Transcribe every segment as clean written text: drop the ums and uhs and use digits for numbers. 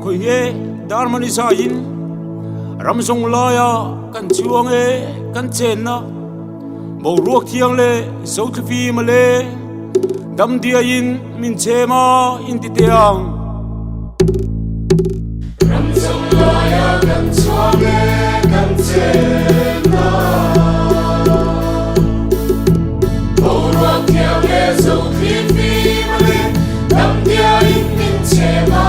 khoi he darmani sa in ramsong laya kan chuang e kan chen na bo ruak thiang le so thfi ma le dam dia in min chema in ti tiang ramsong laya kan chuang e kan chen na bo ruak thiang le so thfi ma le dam dia in min chema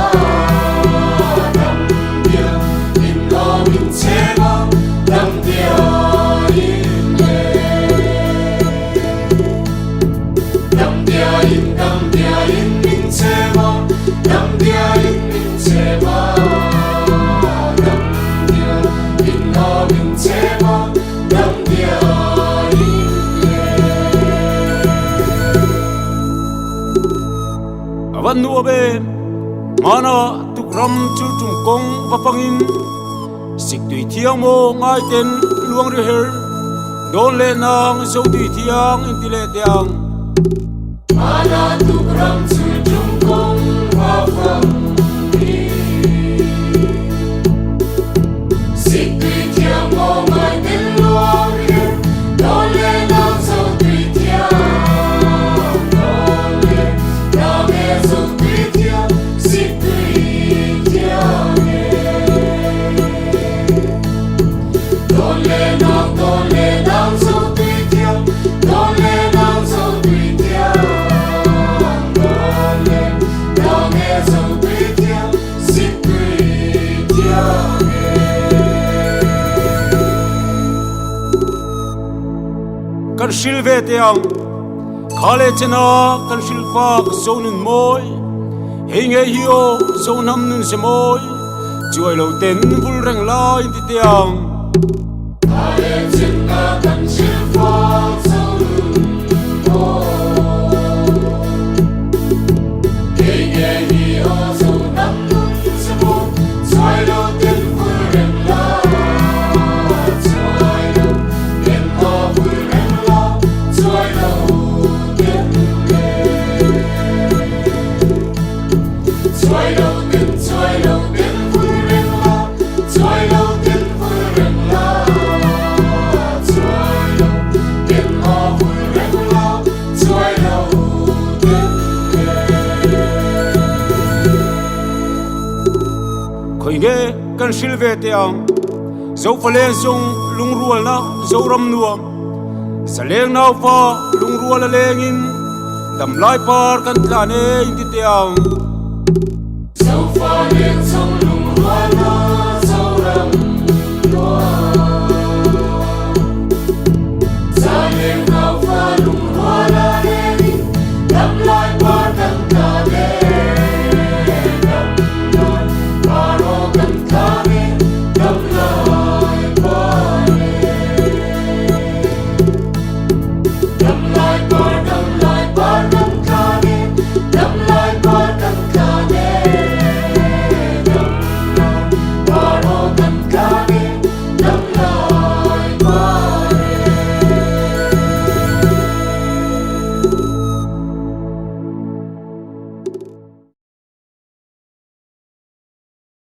Van nua be mana tukram chul tum kong vapangin sik tui thiang mo ngai ten luang ri her don le nang so tui thiang in ti le tiang mana tukram chul tum kong vapangin sik tui thiang mo ngai ten luang ri her don le nang so tui thiang kan shil ve tiang khale chena kan shil pa so nun moi he nge hio so nam nun se moi chuai lo ten vul reng la in ti tiang khale chena kan shil pa so nun moi he nge hio so nam nun se moi chuai lo ten vul reng la chuai lo ten ho vul reng la chuai lo khoi nge kan shil ve tiang zo phale zong lung rual na zo ram nuam saleng nau fa lung rual leng in dam lai par kan tla ne in ti tiang so far in song lung rual na